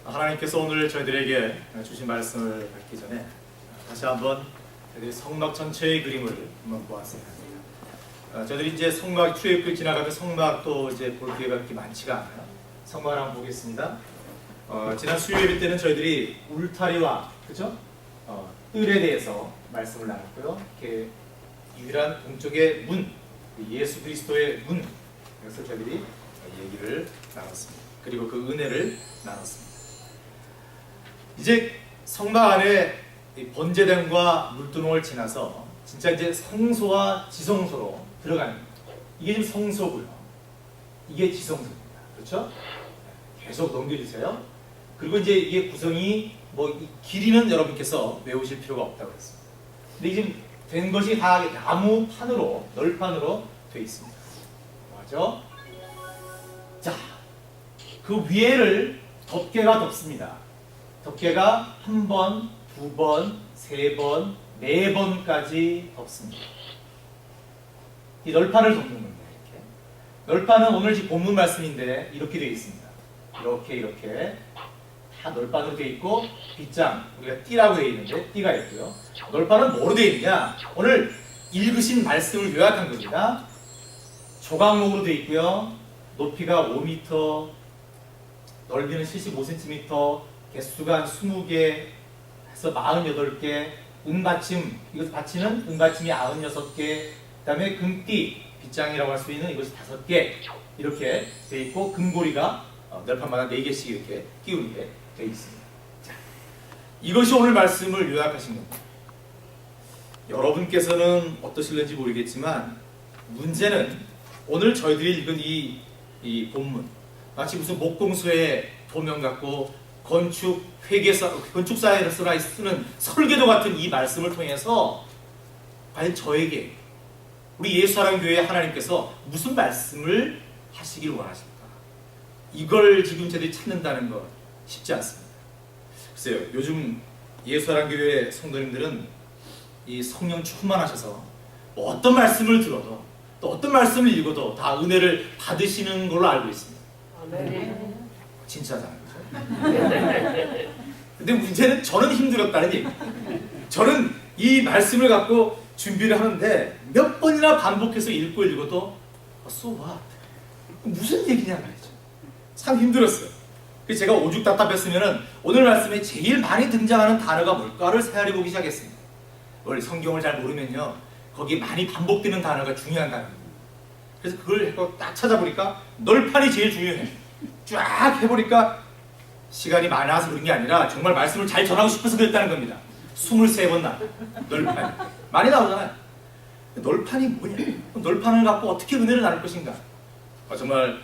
하나님께서 오늘 저희들에게 주신 말씀을 받기 전에 다시 한번 저희들이 성막 전체의 그림을 한번 보았어야 합니다. 저희들이 이제 성막 출애굽길 지나가면 성막도 이제 볼 기회가 그렇게 많지가 않아요. 성막을 한번 보겠습니다. 지난 수요 예배 때는 저희들이 울타리와 그죠? 뜰에 대해서 말씀을 나눴고요. 이렇게 유일한 동쪽의 문, 예수 그리스도의 문, 그래서 저희들이 얘기를 나눴습니다. 그리고 그 은혜를 나눴습니다. 이제 성막 안에 번제단과 물두멍을 지나서 진짜 이제 성소와 지성소로 들어가는 겁니다. 이게 지금 성소고요. 이게 지성소입니다. 그렇죠? 계속 넘겨주세요. 그리고 이제 이게 구성이 이 길이는 여러분께서 외우실 필요가 없다고 했습니다. 근데 지금 된 것이 다 나무판으로 널판으로 되어 있습니다. 맞죠? 자, 그 위에를 덮개가 덮습니다. 덮개가 한 번, 두 번, 세 번, 네 번까지 덮습니다. 이 널판을 덮는 겁니다. 이렇게. 널판은 오늘 지금 본문 말씀인데 이렇게 되어 있습니다. 이렇게 다 널판으로 되어 있고 빗장, 우리가 띠라고 되어 있는데 띠가 있고요. 널판은 뭐로 되어 있느냐? 오늘 읽으신 말씀을 요약한 겁니다. 조각목으로 되어 있고요. 높이가 5m, 넓이는 75cm, 개수가 한 20개 해서 48개, 은받침, 이것 받치는 은받침이 96개, 그 다음에 금띠, 빗장이라고 할 수 있는 이것이 5개 이렇게 되어 있고 금고리가 널판마다 4개씩 이렇게 끼우는 게 되어 있습니다. 자, 이것이 오늘 말씀을 요약하신 겁니다. 여러분께서는 어떠실는지 모르겠지만 문제는 오늘 저희들이 읽은 이 본문 마치 무슨 목공소의 도면 같고 건축사에 쓰는 설계도 같은 이 말씀을 통해서 과연 저에게 우리 예수사랑교회 하나님께서 무슨 말씀을 하시길 원하십니까? 이걸 지금 저희들이 찾는다는 거 쉽지 않습니다. 글쎄요, 요즘 예수사랑교회 성도님들은 이 성령 충만하셔서 어떤 말씀을 들어도 또 어떤 말씀을 읽어도 다 은혜를 받으시는 걸로 알고 있습니다. 아멘. 진짜잖아요. 근데 문제는 저는 힘들었다는 얘기. 저는 이 말씀을 갖고 준비를 하는데 몇 번이나 반복해서 읽어도 so what? 무슨 얘기냐 말이죠. 참 힘들었어요. 그래서 제가 오죽 답답했으면 오늘 말씀에 제일 많이 등장하는 단어가 뭘까를 헤아려 보기 시작했습니다. 원래 성경을 잘 모르면요, 거기에 많이 반복되는 단어가 중요한 단어입니다. 그래서 그걸 딱 찾아보니까 널판이 제일 중요해. 쫙 해보니까 시간이 많아서 그런 게 아니라 정말 말씀을 잘 전하고 싶어서 그랬다는 겁니다. 23번 나 널판이 많이 나오잖아요. 널판이 뭐냐? 널판을 갖고 어떻게 은혜를 나눌 것인가? 정말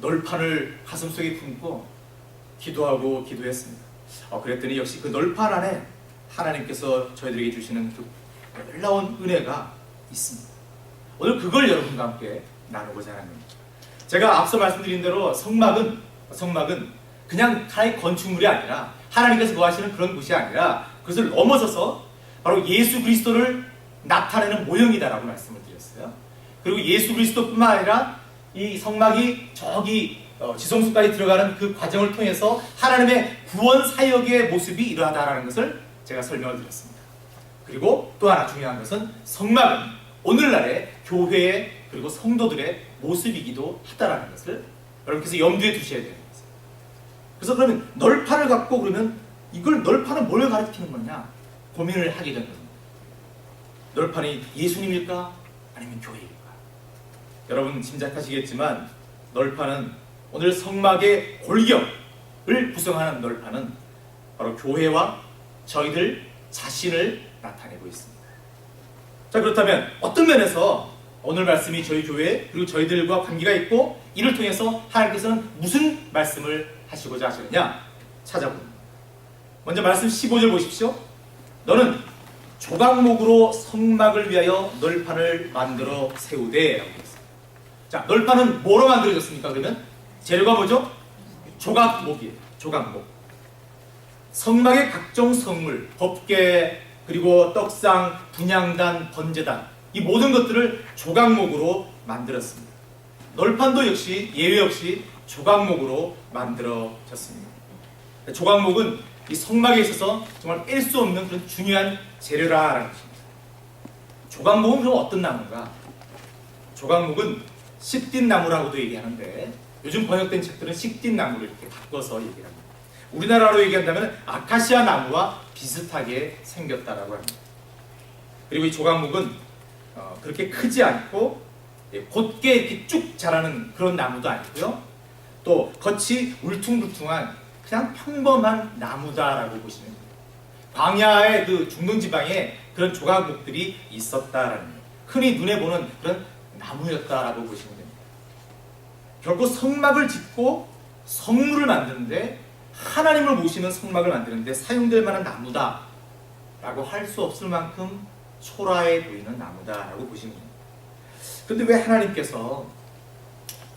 널판을 가슴속에 품고 기도하고 기도했습니다. 그랬더니 역시 그 널판 안에 하나님께서 저희들에게 주시는 그 놀라운 은혜가 있습니다. 오늘 그걸 여러분과 함께 나누고자 하는 겁니다. 제가 앞서 말씀드린 대로 성막은 그냥 하나의 건축물이 아니라 하나님께서 거하시는 그런 곳이 아니라 그것을 넘어서서 바로 예수 그리스도를 나타내는 모형이다라고 말씀을 드렸어요. 그리고 예수 그리스도뿐만 아니라 이 성막이 저기 지성소까지 들어가는 그 과정을 통해서 하나님의 구원 사역의 모습이 이러하다라는 것을 제가 설명을 드렸습니다. 그리고 또 하나 중요한 것은 성막은 오늘날의 교회의 그리고 성도들의 모습이기도 하다라는 것을 여러분께서 염두에 두셔야 돼요. 그래서 그러면 널판을 갖고 그러면 이걸 널판은 뭘 가리키는 거냐 고민을 하게 된 겁니다. 널판이 예수님일까 아니면 교회일까? 여러분 짐작하시겠지만 널판은 오늘 성막의 골격을 구성하는 널판은 바로 교회와 저희들 자신을 나타내고 있습니다. 자, 그렇다면 어떤 면에서 오늘 말씀이 저희 교회 그리고 저희들과 관계가 있고 이를 통해서 하나님께서는 무슨 말씀을 하시고자 하시느냐 찾아봅니다. 먼저 말씀 15절 보십시오. 너는 조각목으로 성막을 위하여 널판을 만들어 세우되 라고 했습니다. 자, 널판은 뭐로 만들어졌습니까? 그러면 재료가 뭐죠? 조각목이에요. 조각목. 성막의 각종 성물, 법궤, 그리고 떡상, 분향단, 번제단 이 모든 것들을 조각목으로 만들었습니다. 널판도 역시 예외 없이 조각목으로 만들어졌습니다. 조각목은 이 성막에 있어서 정말 뺄 수 없는 그런 중요한 재료라는 것입니다. 조각목은 그럼 어떤 나무인가? 조각목은 식딘나무라고도 얘기하는데 요즘 번역된 책들은 식딘나무를 이렇게 바꿔서 얘기합니다. 우리나라로 얘기한다면 아카시아 나무와 비슷하게 생겼다라고 합니다. 그리고 이 조각목은 그렇게 크지 않고 곧게 이렇게 쭉 자라는 그런 나무도 아니고요. 또 겉이 울퉁불퉁한 그냥 평범한 나무다라고 보시면 됩니다. 광야의 그 중동 지방에 그런 조각목들이 있었다라는 거예요. 흔히 눈에 보는 그런 나무였다라고 보시면 됩니다. 결국 성막을 짓고 성물을 만드는데 하나님을 모시는 성막을 만드는데 사용될 만한 나무다라고 할 수 없을 만큼 초라해 보이는 나무다라고 보시면 됩니다. 근데 왜 하나님께서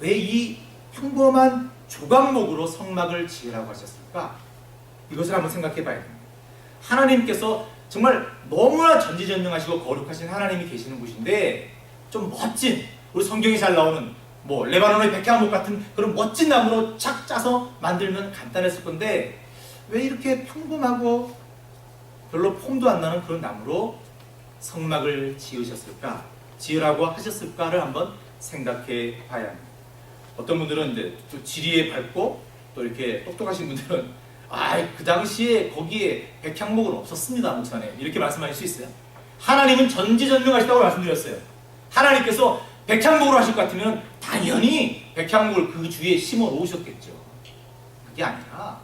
왜 이 평범한 조각목으로 성막을 지으라고 하셨을까? 이것을 한번 생각해 봐야 됩니다. 하나님께서 정말 너무나 전지전능하시고 거룩하신 하나님이 계시는 곳인데 좀 멋진, 우리 성경이 잘 나오는 레바논의 백향목 같은 그런 멋진 나무로 착 짜서 만들면 간단했을 건데 왜 이렇게 평범하고 별로 폼도 안 나는 그런 나무로 성막을 지으셨을까? 지으라고 하셨을까를 한번 생각해 봐야 합니다. 어떤 분들은 이제 또 지리에 밝고 또 이렇게 똑똑하신 분들은 그 당시에 거기에 백향목은 없었습니다, 목사님. 이렇게 말씀하실 수 있어요. 하나님은 전지전능하시다고 말씀드렸어요. 하나님께서 백향목으로 하실 것 같으면 당연히 백향목을 그 주위에 심어 놓으셨겠죠. 그게 아니라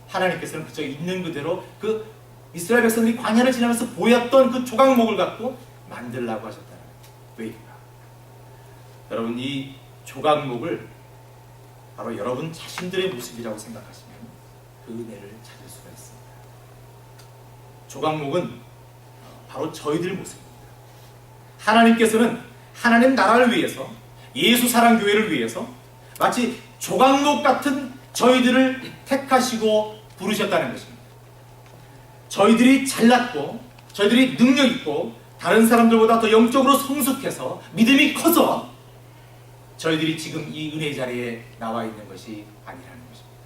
하나님께서는 그저 있는 그대로 그 이스라엘 백성들이 광야를 지나면서 보였던 그 조각목을 갖고 만들라고 하셨다. 왜일까? 여러분, 이 조각목을 바로 여러분 자신들의 모습이라고 생각하시면 그 은혜를 찾을 수가 있습니다. 조각목은 바로 저희들 모습입니다. 하나님께서는 하나님 나라를 위해서, 예수 사랑교회를 위해서 마치 조각목 같은 저희들을 택하시고 부르셨다는 것입니다. 저희들이 잘났고 저희들이 능력 있고 다른 사람들보다 더 영적으로 성숙해서 믿음이 커서 저희들이 지금 이 은혜 자리에 나와 있는 것이 아니라는 것입니다.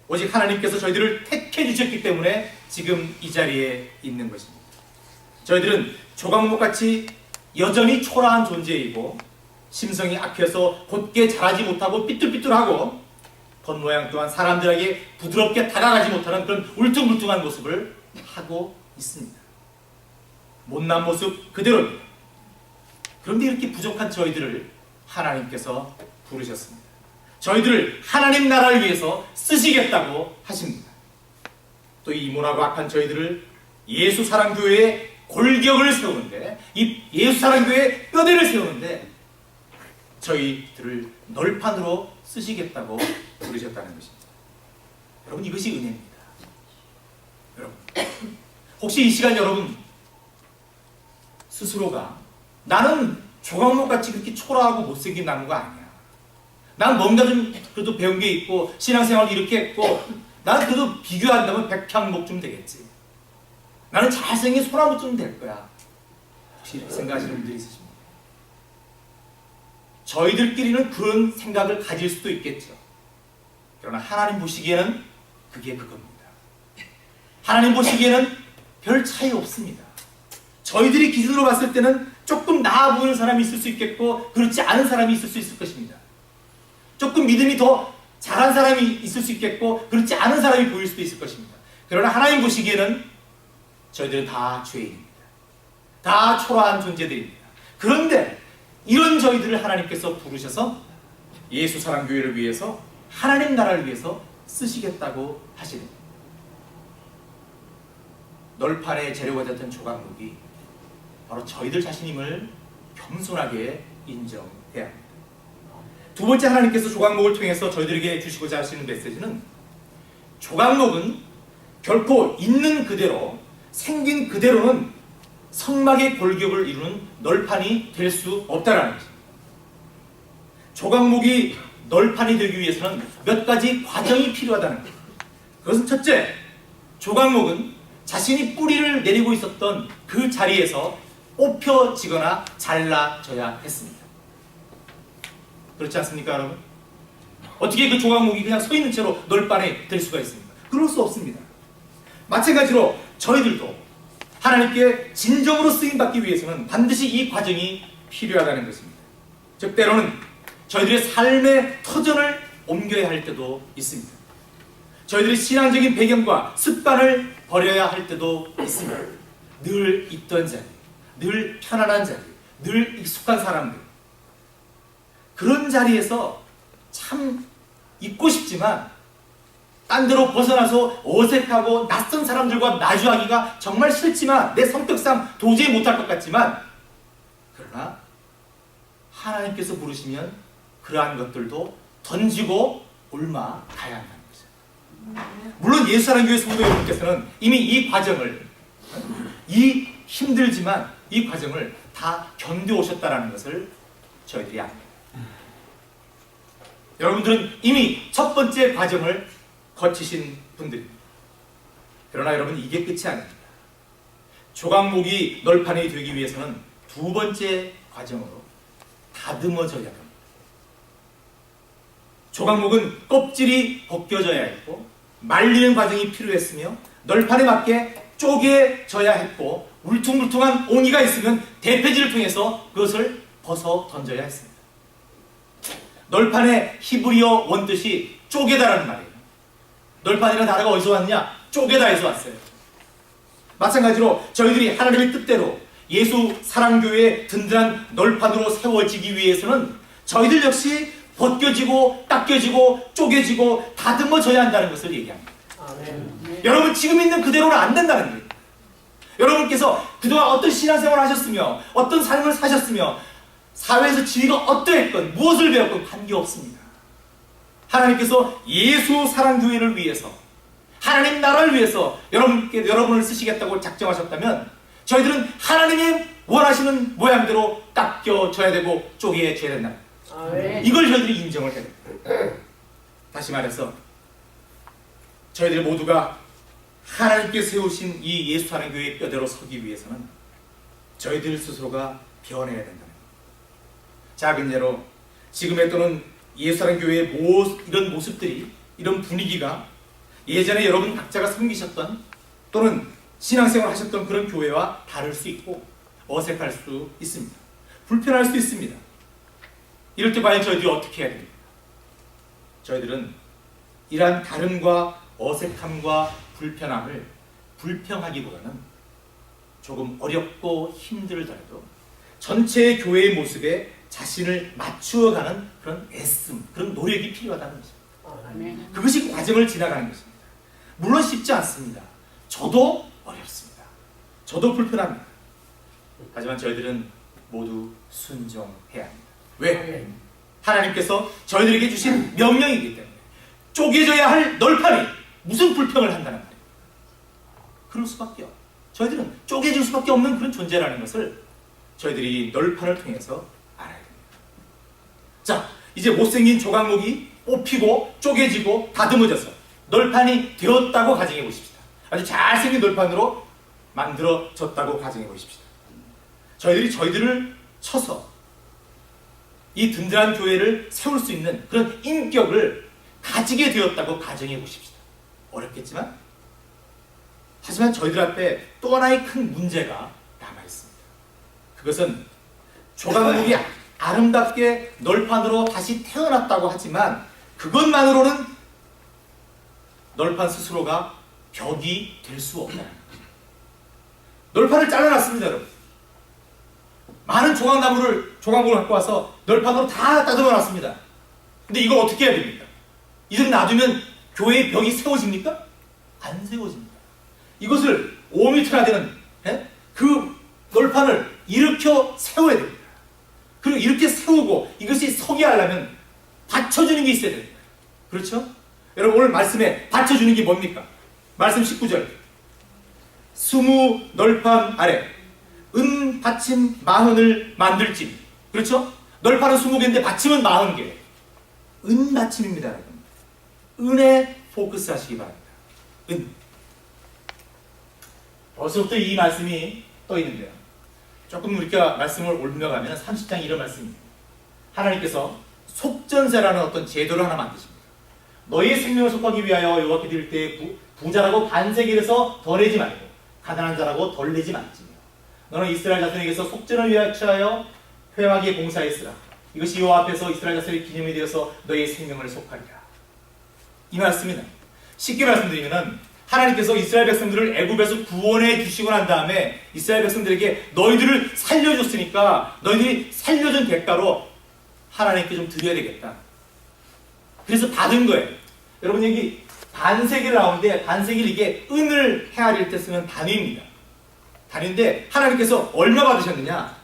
오직 하나님께서 저희들을 택해 주셨기 때문에 지금 이 자리에 있는 것입니다. 저희들은 조각목같이 여전히 초라한 존재이고 심성이 악해서 곧게 자라지 못하고 삐뚤삐뚤하고 겉모양 또한 사람들에게 부드럽게 다가가지 못하는 그런 울퉁불퉁한 모습을 하고 있습니다. 못난 모습 그대로입니다. 그런데 이렇게 부족한 저희들을 하나님께서 부르셨습니다. 저희들을 하나님 나라를 위해서 쓰시겠다고 하십니다. 또 이 이모나고 악한 저희들을 예수 사랑교회의 골격을 세우는데, 이 예수 사랑교회의 뼈대를 세우는데 저희들을 널판으로 쓰시겠다고 부르셨다는 것입니다. 여러분, 이것이 은혜입니다. 여러분, 혹시 이 시간 여러분 스스로가 나는 조각목같이 그렇게 초라하고 못생긴 나무가 아니야, 난 뭔가 좀 그래도 배운 게 있고 신앙생활 이렇게 했고 나는 그래도 비교한다면 백향목쯤 되겠지, 나는 잘생긴 소나무쯤 될 거야, 혹시 이렇게 생각하시는 분들이 있으십니까? 저희들끼리는 그런 생각을 가질 수도 있겠죠. 그러나 하나님 보시기에는 그게 그겁니다. 하나님 보시기에는 별 차이 없습니다. 저희들이 기준으로 봤을 때는 조금 나아 보이는 사람이 있을 수 있겠고 그렇지 않은 사람이 있을 수 있을 것입니다. 조금 믿음이 더 잘한 사람이 있을 수 있겠고 그렇지 않은 사람이 보일 수도 있을 것입니다. 그러나 하나님 보시기에는 저희들은 다 죄인입니다. 다 초라한 존재들입니다. 그런데 이런 저희들을 하나님께서 부르셔서 예수 사랑교회를 위해서 하나님 나라를 위해서 쓰시겠다고 하시는, 널판의 재료가 됐던 조각목이 바로 저희들 자신임을 겸손하게 인정해야 합니다. 두 번째, 하나님께서 조각목을 통해서 저희들에게 주시고자 하시는 메시지는, 조각목은 결코 있는 그대로 생긴 그대로는 성막의 골격을 이루는 널판이 될 수 없다는 것입니다. 조각목이 널판이 되기 위해서는 몇 가지 과정이 필요하다는 것입니다. 그것은 첫째, 조각목은 자신이 뿌리를 내리고 있었던 그 자리에서 뽑혀지거나 잘라져야 했습니다. 그렇지 않습니까, 여러분? 어떻게 그 조각목이 그냥 서 있는 채로 널판이 될 수가 있습니까? 그럴 수 없습니다. 마찬가지로 저희들도 하나님께 진정으로 쓰임받기 위해서는 반드시 이 과정이 필요하다는 것입니다. 즉 때로는 저희들의 삶의 터전을 옮겨야 할 때도 있습니다. 저희들의 신앙적인 배경과 습관을 버려야 할 때도 있습니다. 늘 있던 자리, 늘 편안한 자리, 늘 익숙한 사람들, 그런 자리에서 참 있고 싶지만 딴 데로 벗어나서 어색하고 낯선 사람들과 마주하기가 정말 싫지만 내 성격상 도저히 못할 것 같지만, 그러나 하나님께서 부르시면 그러한 것들도 던지고 옮아 가야 한다는 거죠. 물론 예수사랑교회 성도 여러분께서는 이미 이 과정을, 이 힘들지만 이 과정을 다 견뎌오셨다는 것을 저희들이 압니다. 여러분들은 이미 첫 번째 과정을 거치신 분들입니다. 그러나 여러분, 이게 끝이 아닙니다. 조각목이 널판이 되기 위해서는 두 번째 과정으로 다듬어져야 합니다. 조각목은 껍질이 벗겨져야 했고 말리는 과정이 필요했으며 널판에 맞게 쪼개져야 했고 울퉁불퉁한 옹이가 있으면 대패질을 통해서 그것을 벗어 던져야 했습니다. 널판의 히브리어 원뜻이 쪼개다라는 말이에요. 널판이라는 단어가 어디서 왔냐? 쪼개다에서 왔어요. 마찬가지로 저희들이 하나님의 뜻대로 예수 사랑교회의 든든한 널판으로 세워지기 위해서는 저희들 역시 벗겨지고 닦여지고 쪼개지고 다듬어져야 한다는 것을 얘기합니다. 아멘. 여러분, 지금 있는 그대로는 안 된다는 거예요. 여러분께서 그동안 어떤 신앙생활을 하셨으며 어떤 삶을 사셨으며 사회에서 지위가 어떠했건 무엇을 배웠건 관계없습니다. 하나님께서 예수 사랑교회를 위해서, 하나님 나라를 위해서 여러분을 쓰시겠다고 작정하셨다면 저희들은 하나님이 원하시는 모양대로 닦여져야 되고 쪼개져야 된다. 이걸 저희들이 인정을 해야 됩니다. 다시 말해서 저희들 모두가 하나님께 세우신 이 예수 사랑교회의 뼈대로 서기 위해서는 저희들 스스로가 변해야 된다는 거예요. 작은 예로 지금의 또는 예수 사랑교회의 이런 모습들이, 이런 분위기가 예전에 여러분 각자가 섬기셨던 또는 신앙생활 하셨던 그런 교회와 다를 수 있고 어색할 수 있습니다. 불편할 수 있습니다. 이럴 때 과연 저희들이 어떻게 해야 됩니까? 저희들은 이러한 다름과 어색함과 불편함을 불평하기보다는 조금 어렵고 힘들더라도 전체 교회의 모습에 자신을 맞추어가는 그런 애씀, 그런 노력이 필요하다는 것입니다. 그것이 과정을 지나가는 것입니다. 물론 쉽지 않습니다. 저도 어렵습니다. 저도 불편합니다. 하지만 저희들은 모두 순종해야 합니다. 왜? 하나님께서 저희들에게 주신 명령이기 때문에. 쪼개져야 할 널판이 무슨 불평을 한다는 말이에요. 그럴 수밖에. 저희들은 쪼개질 수밖에 없는 그런 존재라는 것을 저희들이 널판을 통해서 알아야 됩니다. 자, 이제 못생긴 조각목이 뽑히고 쪼개지고 다듬어져서 널판이 되었다고 가정해 보십시다. 아주 잘생긴 널판으로 만들어졌다고 가정해 보십시다. 저희들을 쳐서 이 든든한 교회를 세울 수 있는 그런 인격을 가지게 되었다고 가정해 보십시다. 어렵겠지만, 하지만 저희들 앞에 또 하나의 큰 문제가 남아 있습니다. 그것은 조각목이 아름답게 널판으로 다시 태어났다고 하지만 그것만으로는 널판 스스로가 벽이 될 수 없다는 거죠. 널판을 잘라놨습니다, 여러분. 많은 조각목을 갖고 와서 널판으로 다 따듬어 놨습니다. 근데 이걸 어떻게 해야 됩니까? 이들 놔두면 교회의 벽이 세워집니까? 안 세워집니다. 이것을 5m나 되는 그 널판을 일으켜 세워야 됩니다. 그리고 이렇게 세우고 이것이 서게 하려면 받쳐주는 게 있어야 됩니다. 그렇죠? 여러분, 오늘 말씀에 받쳐주는 게 뭡니까? 말씀 19절. 20 널판 아래 은 받침 40을 만들지. 그렇죠? 널판은 20개인데 받침은 40개. 은 받침입니다, 여러분. 은에 포커스 하시기 바랍니다. 은. 벌써부터 이 말씀이 떠 있는데요. 조금 우리가 말씀을 옮겨가면 30장 이런 말씀입니다. 하나님께서 속전세라는 어떤 제도를 하나 만드십니다. 너희의 생명을 속하기 위하여 여호와께 드릴 때 부자라고 반세기를 해서 더 내지 말고 가난한 자라고 덜 내지 말지며 너는 이스라엘 자손에게서 속전을 위하여 회막에 봉사했으라. 이것이 여호와 앞에서 이스라엘 자손의 기념이 되어서 너희의 생명을 속하리라. 이 말씀이다. 쉽게 말씀드리면 하나님께서 이스라엘 백성들을 애굽에서 구원해 주시고 난 다음에 이스라엘 백성들에게 너희들을 살려줬으니까 너희들이 살려준 대가로 하나님께 좀 드려야 되겠다. 그래서 받은 거예요. 여러분 여기 반세기를 나오는데 반세기를 이게 은을 헤아릴 때 쓰면 단위입니다. 단위인데 하나님께서 얼마 받으셨느냐?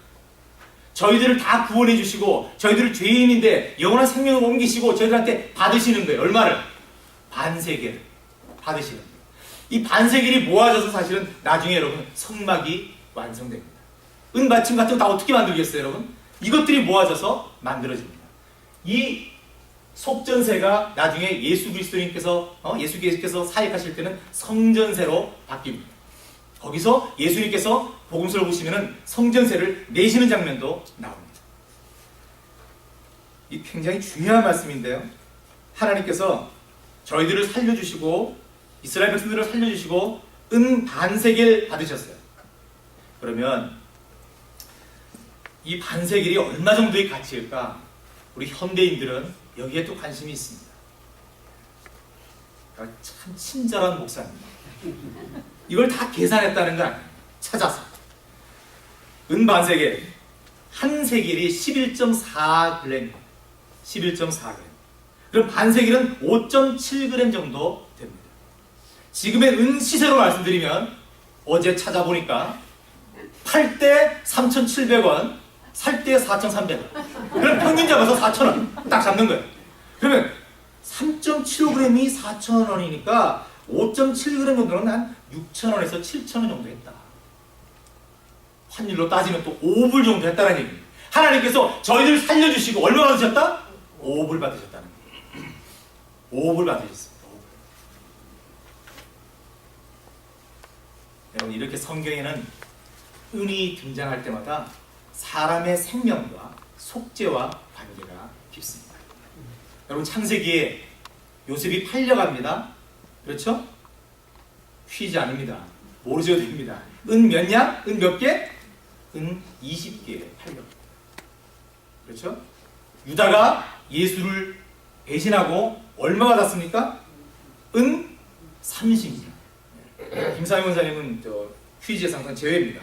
저희들을 다 구원해 주시고 저희들을 죄인인데 영원한 생명을 옮기시고 저희들한테 받으시는 거예요. 얼마를? 반세기를 받으시는 거예요. 이 반세기를 모아져서 사실은 나중에 여러분 성막이 완성됩니다. 은 받침 같은 거 다 어떻게 만들겠어요 여러분? 이것들이 모아져서 만들어집니다. 이 속전세가 나중에 예수 그리스도님께서 예수께서 사역하실 때는 성전세로 바뀝니다. 거기서 예수님께서 복음서를 보시면은 성전세를 내시는 장면도 나옵니다. 이 굉장히 중요한 말씀인데요. 하나님께서 저희들을 살려주시고 이스라엘 백성들을 살려주시고 은 반세겔 받으셨어요. 그러면 이 반세겔이 얼마 정도의 가치일까? 우리 현대인들은 여기에 또 관심이 있습니다. 참 친절한 목사입니다. 이걸 다 계산했다는 거 아니에요. 찾아서 은 반세겔 한 세겔이 11.4g 11.4g 그럼 반세겔은 5.7g 정도 됩니다. 지금의 은 시세로 말씀드리면 어제 찾아보니까 팔 때 3,700원 살 때 4,300원 그럼 평균 잡아서 4,000원 딱 잡는 거예요. 그러면 3.75g이 4,000원이니까 5.7g 정도는 한 6,000원에서 7,000원 정도 했다. 환율로 따지면 또 5불 정도 했다는 얘기입니다. 하나님께서 저희들 살려주시고 얼마 받으셨다? 5불 받으셨다는 거예요. 5불 받으셨습니다. 5불. 여러분 이렇게 성경에는 은이 등장할 때마다 사람의 생명과 속죄와 관계가 깊습니다. 여러분 창세기에 요셉이 팔려갑니다. 그렇죠? 휘지 않습니다. 모르셔도 됩니다. 은 몇 냥? 은 몇 개? 은 20개 팔려갑니다. 그렇죠? 유다가 예수를 배신하고 얼마 받았습니까? 은 30냥. 김상희 원사님은 휘지에서 항상 제외입니다.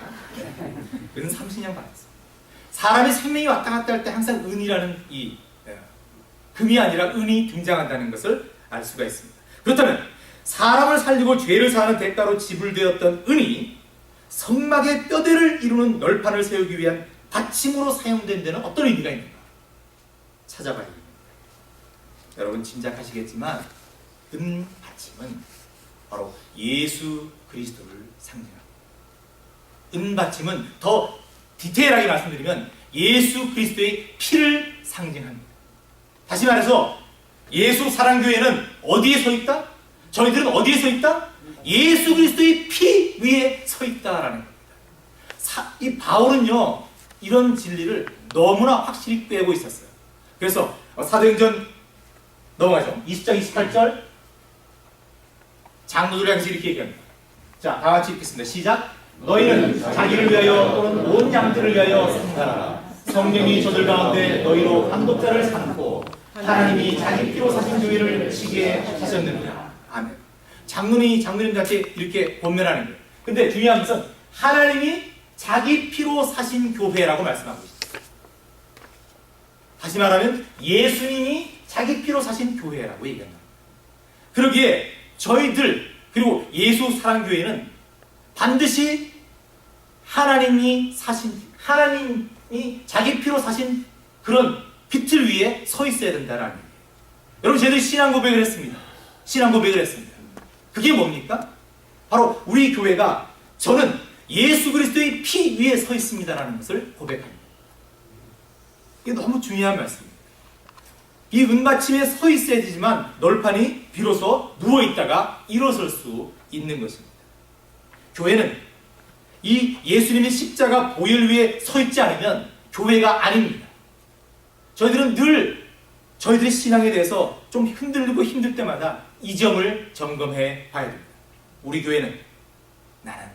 은 30냥 받았어요. 사람의 생명이 왔다 갔다 할 때 항상 은이라는 이 금이 아니라 은이 등장한다는 것을 알 수가 있습니다. 그렇다면 사람을 살리고 죄를 사하는 대가로 지불되었던 은이 성막의 뼈대를 이루는 널판을 세우기 위한 받침으로 사용된 데는 어떤 의미가 있는가? 찾아봐야 됩니다. 여러분 짐작하시겠지만 은 받침은 바로 예수 그리스도를 상징합니다. 은 받침은 더 디테일하게 말씀드리면 예수 그리스도의 피를 상징합니다. 다시 말해서 예수 사랑교회는 어디에 서 있다? 저희들은 어디에 서 있다? 예수 그리스도의 피 위에 서 있다라는 겁니다. 이 바울은요 이런 진리를 너무나 확실히 꿰고 있었어요. 그래서 사도행전 넘어가죠. 20장 28절 장로들을 향해서 이렇게 얘기합니다. 자, 다 같이 읽겠습니다. 시작. 너희는 자기를 위하여 또는 온 양들을 위하여 상달하라. 성령이 저들 가운데 너희로 감독자를 삼고 하나님이 자기 피로 사신 교회를 지게 하셨느니라. 아멘. 장로님들한테 이렇게 권면하는 거예요. 근데 중요한 것은 하나님이 자기 피로 사신 교회라고 말씀하고 있어요. 다시 말하면 예수님이 자기 피로 사신 교회라고 얘기합니다. 그러기에 저희들 그리고 예수 사랑교회는 반드시 하나님이 자기 피로 사신 그런 빛을 위에 서 있어야 된다는 얘기예요. 여러분 저희들이 신앙 고백을 했습니다. 그게 뭡니까? 바로 우리 교회가 저는 예수 그리스도의 피 위에 서 있습니다라는 것을 고백합니다. 이게 너무 중요한 말씀입니다. 이 은받침에 서 있어야 되지만 널판이 비로소 누워있다가 일어설 수 있는 것입니다. 교회는 이 예수님의 십자가 보혈 위에 서 있지 않으면 교회가 아닙니다. 저희들은 늘 저희들의 신앙에 대해서 좀 흔들리고 힘들 때마다 이 점을 점검해 봐야 됩니다. 우리 교회는 나는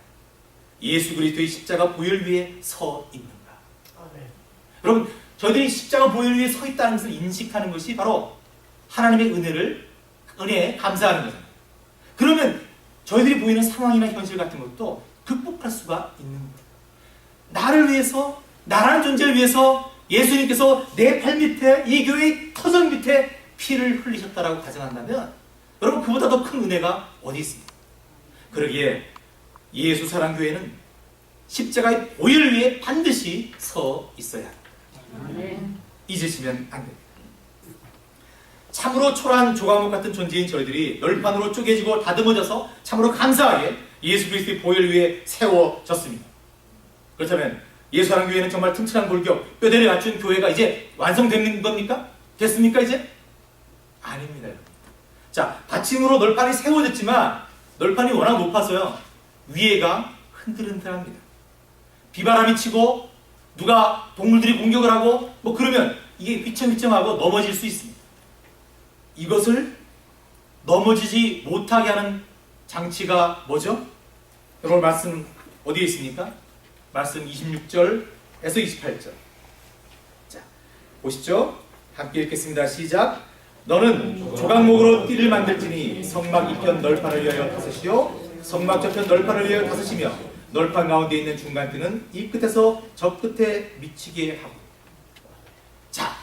예수 그리스도의 십자가 보혈 위에 서 있는가? 여러분, 저희들이 십자가 보혈 위에 서 있다는 것을 인식하는 것이 바로 하나님의 은혜에 감사하는 거잖아요. 그러면 저희들이 보이는 상황이나 현실 같은 것도 극복할 수가 있는 거예요. 나를 위해서, 나라는 존재를 위해서 예수님께서 내 발 밑에, 이 교회의 터전 밑에 피를 흘리셨다라고 가정한다면 여러분, 그보다 더 큰 은혜가 어디 있습니까? 그러기에 예수 사랑교회는 십자가의 보혈 위에 반드시 서 있어야 합니다. 잊으시면 안 됩니다. 참으로 초라한 조각목 같은 존재인 저희들이 널판으로 쪼개지고 다듬어져서 참으로 감사하게 예수 그리스도의 보혈 위에 세워졌습니다. 그렇다면 예수 사랑교회는 정말 튼튼한 골격, 뼈대를 갖춘 교회가 이제 완성되는 겁니까? 됐습니까 이제? 아닙니다. 여러분. 자, 받침으로 널판이 세워졌지만 널판이 워낙 높아서요, 위에가 흔들흔들합니다. 비바람이 치고 누가 동물들이 공격을 하고 뭐 그러면 이게 휘청휘청하고 넘어질 수 있습니다. 이것을 넘어지지 못하게 하는 장치가 뭐죠? 여러분, 말씀 어디에 있습니까? 말씀 26절에서 28절. 자, 보시죠. 함께 읽겠습니다. 시작. 너는 조각목으로 띠를 만들지니 성막 이편 널판을 위하여 다섯이요 성막 저편 널판을 위하여 다섯이며 널판 가운데 있는 중간 띠는 이 끝에서 저 끝에 미치게 하고. 자,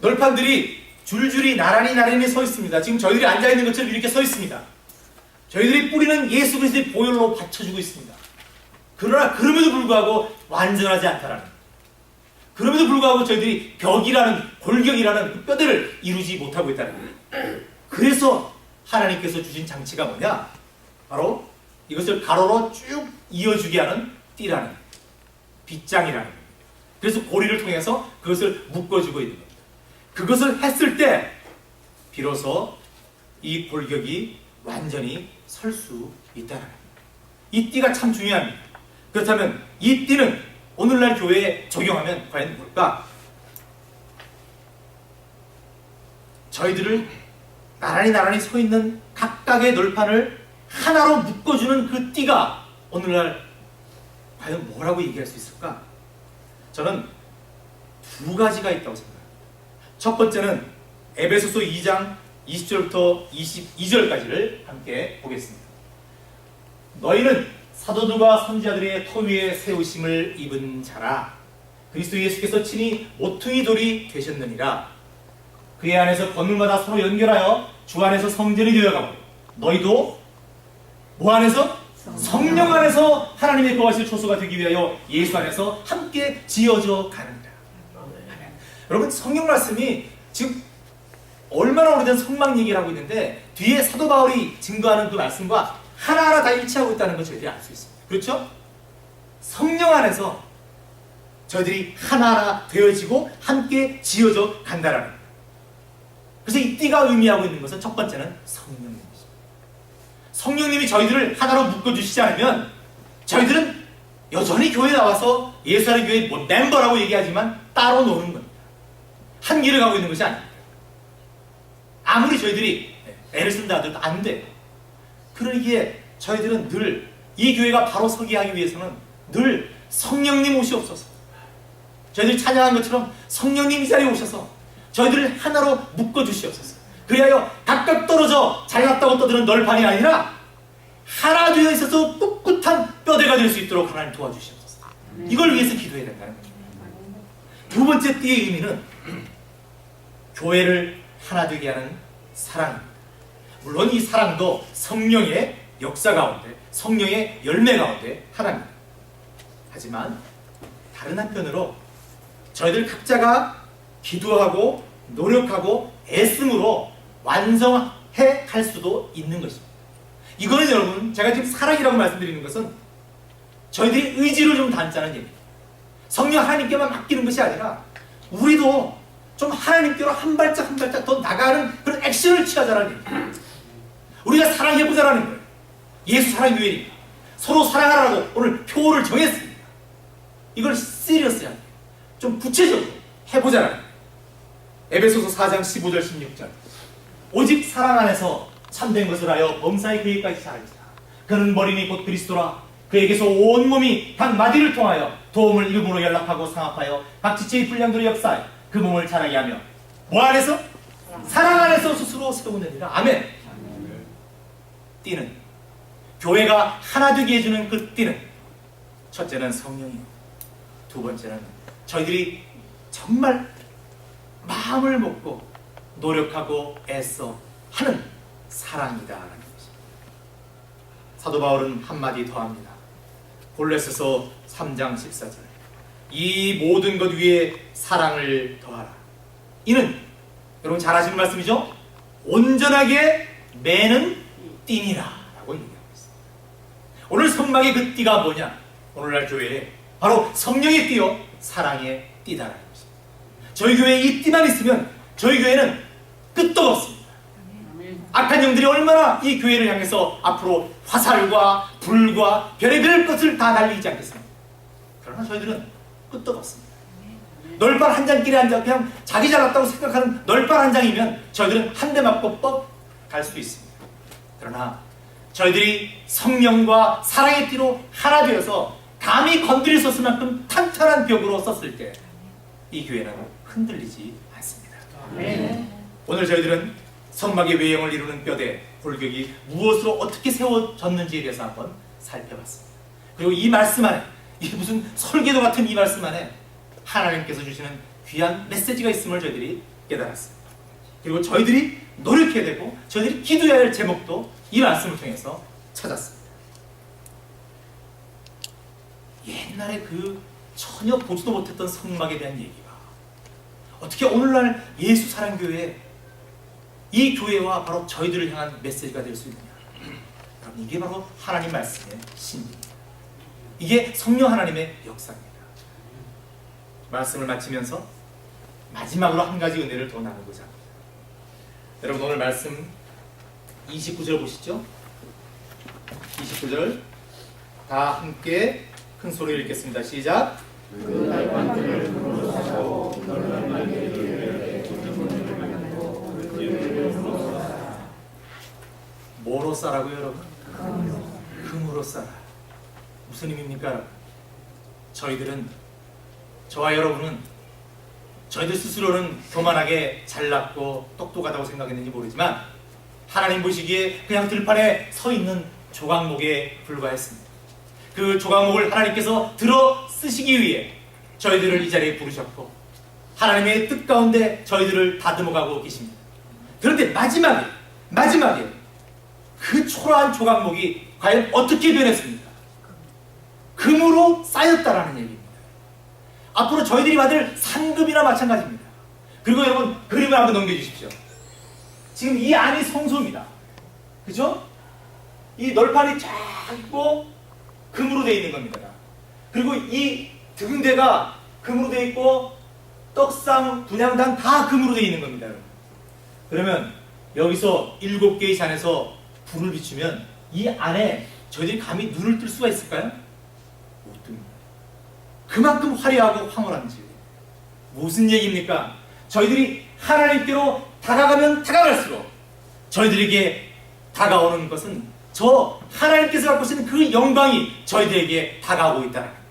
널판들이 줄줄이 나란히 서 있습니다. 지금 저희들이 앉아있는 것처럼 이렇게 서 있습니다. 저희들이 뿌리는 예수 그리스도의 보혈로 받쳐주고 있습니다. 그러나 그럼에도 불구하고 완전하지 않다라는, 그럼에도 불구하고 저희들이 벽이라는, 골격이라는 그 뼈대를 이루지 못하고 있다는 거예요. 그래서 하나님께서 주신 장치가 뭐냐? 바로 이것을 가로로 쭉 이어주게 하는 띠라는, 빗장이라는 겁니다. 그래서 고리를 통해서 그것을 묶어주고 있는 겁니다. 그것을 했을 때 비로소 이 골격이 완전히 설 수 있다는 겁니다. 이 띠가 참 중요합니다. 그렇다면 이 띠는 오늘날 교회에 적용하면 과연 뭘까? 저희들을 나란히 서 있는 각각의 널판을 하나로 묶어주는 그 띠가 오늘날 과연 뭐라고 얘기할 수 있을까? 저는 두 가지가 있다고 생각합니다. 첫 번째는 에베소서 2장 20절부터 22절까지를 함께 보겠습니다. 너희는 사도들과 선지자들의 터 위에 세우심을 입은 자라. 그리스도 예수께서 친히 모퉁이 돌이 되셨느니라. 그의 안에서 건물마다 서로 연결하여 주 안에서 성전이 되어가고 너희도 뭐 안에서? 성령 안에서 하나님의 거하실 초소가 되기 위하여 예수 안에서 함께 지어져 가는다. 여러분, 성경 말씀이 지금 얼마나 오래된 성막 얘기를 하고 있는데 뒤에 사도 바울이 증거하는 그 말씀과 하나하나 다 일치하고 있다는 걸 저희들이 알 수 있습니다. 그렇죠? 성령 안에서 저희들이 하나하나 되어지고 함께 지어져 간다라는 거예요. 그래서 이 띠가 의미하고 있는 것은 첫 번째는 성령님이십니다. 성령님이 저희들을 하나로 묶어주시지 않으면 저희들은 여전히 교회에 나와서 예수라는 교회의 멤버라고 얘기하지만 따로 노는 겁니다. 한 길을 가고 있는 것이 아닙니다. 아무리 저희들이 애를 쓴다 하더라도 안 돼요. 그러기에 저희들은 늘 이 교회가 바로 서게 하기 위해서는 늘 성령님 오시옵소서, 저희들이 찬양한 것처럼 성령님 이 자리에 오셔서 저희들을 하나로 묶어주시옵소서. 그리하여 각각 떨어져 잘났다고 떠드는 널판이 아니라 하나 되어 있어서 꿋꿋한 뼈대가 될 수 있도록 하나님 도와주시옵소서. 이걸 위해서 기도해야 된다는 거죠. 두 번째 띠의 의미는 교회를 하나 되게 하는 사랑입니다. 물론 이 사랑도 성령의 역사 가운데, 성령의 열매 가운데 하나입니다. 하지만 다른 한편으로 저희들 각자가 기도하고 노력하고 애씀으로 완성해 갈 수도 있는 것입니다. 이거는 여러분, 제가 지금 사랑이라고 말씀드리는 것은 저희들이 의지를 좀 담자는 얘기입니다. 성령 하나님께만 맡기는 것이 아니라 우리도 좀 하나님께로 한 발짝 한 발짝 더 나가는 그런 액션을 취하자라는 얘기입니다. 우리가 사랑해보자라는 거예요. 예수 사랑교회니까 서로 사랑하라고 오늘 표를 정했습니다. 이걸 시리어스하게 좀 구체적으로 해보자라는 거예요. 에베소서 4장 15절 16절. 오직 사랑 안에서 참된 것을 하여 범사의 그에까지 자르리라. 그는 머리니 곧 그리스도라. 그에게서 온 몸이 각 마디를 통하여 도움을 일부러 연락하고 상합하여 각 지체의 분량대로 역사하여 그 몸을 자라게 하며 뭐 안에서? 사랑 안에서 스스로 세우느니라. 아멘. 띠는, 교회가 하나 되게 해주는 그 띠는, 첫째는 성령이요, 두 번째는 저희들이 정말 마음을 먹고 노력하고 애써 하는 사랑이다라는 것입니다. 사도 바울은 한마디 더 합니다. 골로새서 3장 14절. 이 모든 것 위에 사랑을 더하라. 이는, 여러분 잘 아시는 말씀이죠? 온전하게 매는 띠니라 라고 얘기하고 있습니다. 오늘 성막의 그 띠가 뭐냐? 오늘날 교회에 바로 성령의 띠요, 사랑의 띠다라는 것입니다. 저희 교회에 이 띠만 있으면 저희 교회는 끝도 없습니다. 악한 영들이 얼마나 이 교회를 향해서 앞으로 화살과 불과 별의별 것을 다 날리지 않겠습니까? 그러나 저희들은 끝도 없습니다. 널판 한 장끼리 앉아 그냥 자기 잘났다고 생각하는 널판 한 장이면 저희들은 한 대 맞고 뻑 갈 수도 있습니다. 그러나 저희들이 성령과 사랑의 띠로 하나 되어서 감히 건드릴 수 없을 만큼 탄탄한 벽으로 섰을 때 이 교회는 흔들리지 않습니다. 오늘 저희들은 성막의 외형을 이루는 뼈대, 골격이 무엇으로 어떻게 세워졌는지에 대해서 한번 살펴봤습니다. 그리고 이 말씀 안에, 이게 무슨 설계도 같은 이 말씀 안에 하나님께서 주시는 귀한 메시지가 있음을 저희들이 깨달았습니다. 그리고 저희들이 노력해야 되고 저희들이 기도해야 할 제목도 이 말씀을 통해서 찾았습니다. 옛날에 그 전혀 보지도 못했던 성막에 대한 얘기가 어떻게 오늘날 예수사랑교회에 이 교회와 바로 저희들을 향한 메시지가 될 수 있느냐. 여러분, 이게 바로 하나님 말씀의 신비입니다. 이게 성령 하나님의 역사입니다. 말씀을 마치면서 마지막으로 한 가지 은혜를 더 나누고자 합니다. 여러분, 오늘 말씀 29절 보시죠. 29절 다 함께 큰 소리로 읽겠습니다. 시작. 뭐로 싸라고요, 여러분? 금으로 싸라. 무슨 의미입니까? 저희들은, 저와 여러분은 저희들 스스로는 교만하게 잘났고 똑똑하다고 생각했는지 모르지만 하나님 보시기에 그냥 들판에 서 있는 조각목에 불과했습니다. 그 조각목을 하나님께서 들어 쓰시기 위해 저희들을 이 자리에 부르셨고 하나님의 뜻 가운데 저희들을 다듬어가고 계십니다. 그런데 마지막에 그 초라한 조각목이 과연 어떻게 변했습니까? 금으로 쌓였다라는 얘기입니다. 앞으로 저희들이 받을 상급이나 마찬가지입니다. 그리고 여러분, 그림을 한번 넘겨주십시오. 지금 이 안이 성소입니다. 그죠? 이 널판이 쫙 있고 금으로 되어 있는 겁니다. 그리고 이 등대가 금으로 되어 있고 떡상, 분향단 다 금으로 되어 있는 겁니다. 그러면 여기서 7개의 잔에서 불을 비추면 이 안에 저희들이 감히 눈을 뜰 수가 있을까요? 못 뜹니다. 그만큼 화려하고 황홀한지. 무슨 얘기입니까? 저희들이 하나님께로 다가가면 다가갈수록 저희들에게 다가오는 것은 저 하나님께서 갖고 계시는 그 영광이 저희들에게 다가오고 있다는 거예요.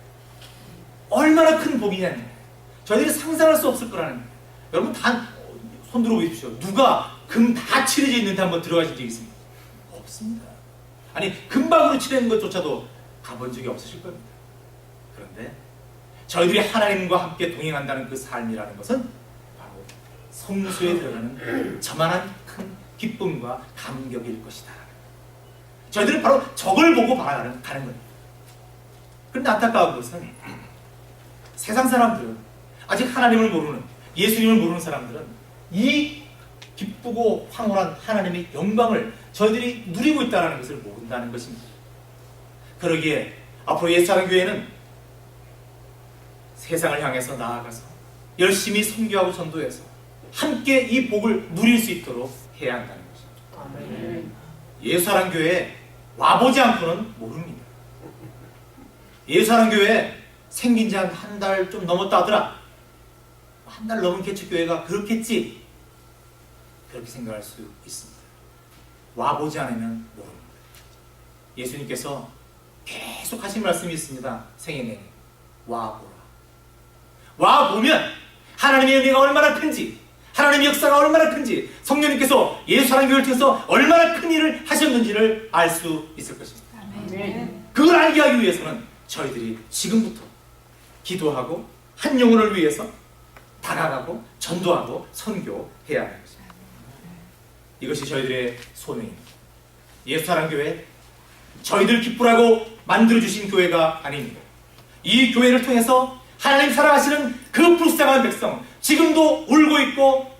얼마나 큰 복이냐는 거예요. 저희들이 상상할 수 없을 거라는 거예요. 여러분 다 손 들어보십시오. 누가 금 다 칠해져 있는데 한번 들어가신 적 있습니까? 없습니다. 아니 금방으로 칠해진 것조차도 가본 적이 없으실 겁니다. 그런데 저희들이 하나님과 함께 동행한다는 그 삶이라는 것은 바로 성소에 들어가는 저만한 큰 기쁨과 감격일 것이다. 저희들은 바로 저걸 보고 가는 겁니다. 그런데 안타까운 것은 세상 사람들은, 아직 하나님을 모르는, 예수님을 모르는 사람들은 이 기쁘고 황홀한 하나님의 영광을 저희들이 누리고 있다는 것을 모른다는 것입니다. 그러기에 앞으로 예수사랑교회는 세상을 향해서 나아가서 열심히 선교하고 전도해서 함께 이 복을 누릴 수 있도록 해야 한다는 것입니다. 예수사랑교회에 와보지 않고는 모릅니다. 예수사랑교회 생긴 지 한 달 좀 넘었다 하더라. 한 달 넘은 개척교회가 그렇겠지, 그렇게 생각할 수 있습니다. 와보지 않으면 모릅니다. 예수님께서 계속 하신 말씀이 있습니다. 생애 내내 와보라. 와보면 하나님의 은혜가 얼마나 큰지, 하나님의 역사가 얼마나 큰지, 성령님께서 예수사랑교회를 통해서 얼마나 큰 일을 하셨는지를 알 수 있을 것입니다. 아멘. 그걸 알게 하기 위해서는 저희들이 지금부터 기도하고 한 영혼을 위해서 다가가고 전도하고 선교해야 하는 것입니다. 이것이 저희들의 소명입니다. 예수사랑교회, 저희들 기쁘라고 만들어주신 교회가 아닙니다. 이 교회를 통해서 하나님 사랑하시는 그 불쌍한 백성, 지금도 울고 있고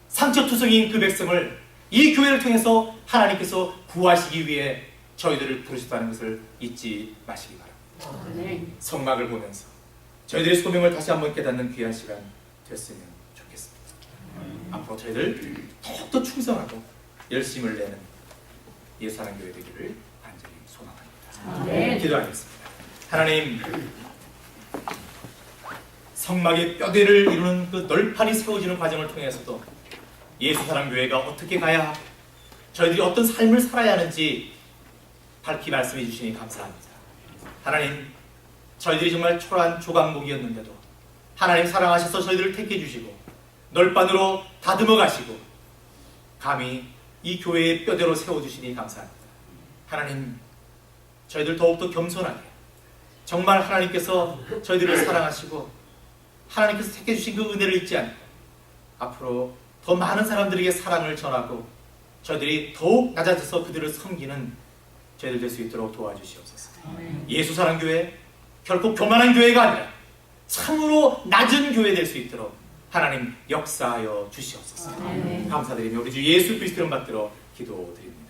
상처투성이인 그 백성을 이 교회를 통해서 하나님께서 구하시기 위해 저희들을 부르셨다는 것을 잊지 마시기 바랍니다. 아멘. 성막을 보면서 저희들의 소명을 다시 한번 깨닫는 귀한 시간 됐으면 좋겠습니다. 앞으로 저희들 더욱더 충성하고 열심을 내는 예수사랑교회 되기를 간절히 소망합니다. 아멘. 기도하겠습니다. 하나님, 성막의 뼈대를 이루는 그 널판이 세워지는 과정을 통해서도 예수사랑교회가 어떻게 가야, 저희들이 어떤 삶을 살아야 하는지 밝히 말씀해 주시니 감사합니다. 하나님, 저희들이 정말 초라한 조각목이었는데도 하나님 사랑하셔서 저희들을 택해 주시고 널판으로 다듬어 가시고 감히 이 교회의 뼈대로 세워주시니 감사합니다. 하나님, 저희들 더욱더 겸손하게, 정말 하나님께서 저희들을 사랑하시고 하나님께서 택해 주신 그 은혜를 잊지 않고 앞으로 더 많은 사람들에게 사랑을 전하고 저희들이 더욱 낮아져서 그들을 섬기는 저희들 될 수 있도록 도와주시옵소서. 예수사랑교회, 결코 교만한 교회가 아니라 참으로 낮은 교회 될 수 있도록 하나님 역사하여 주시옵소서. 감사드리며 우리 주 예수 그리스도를 받들어 기도드립니다.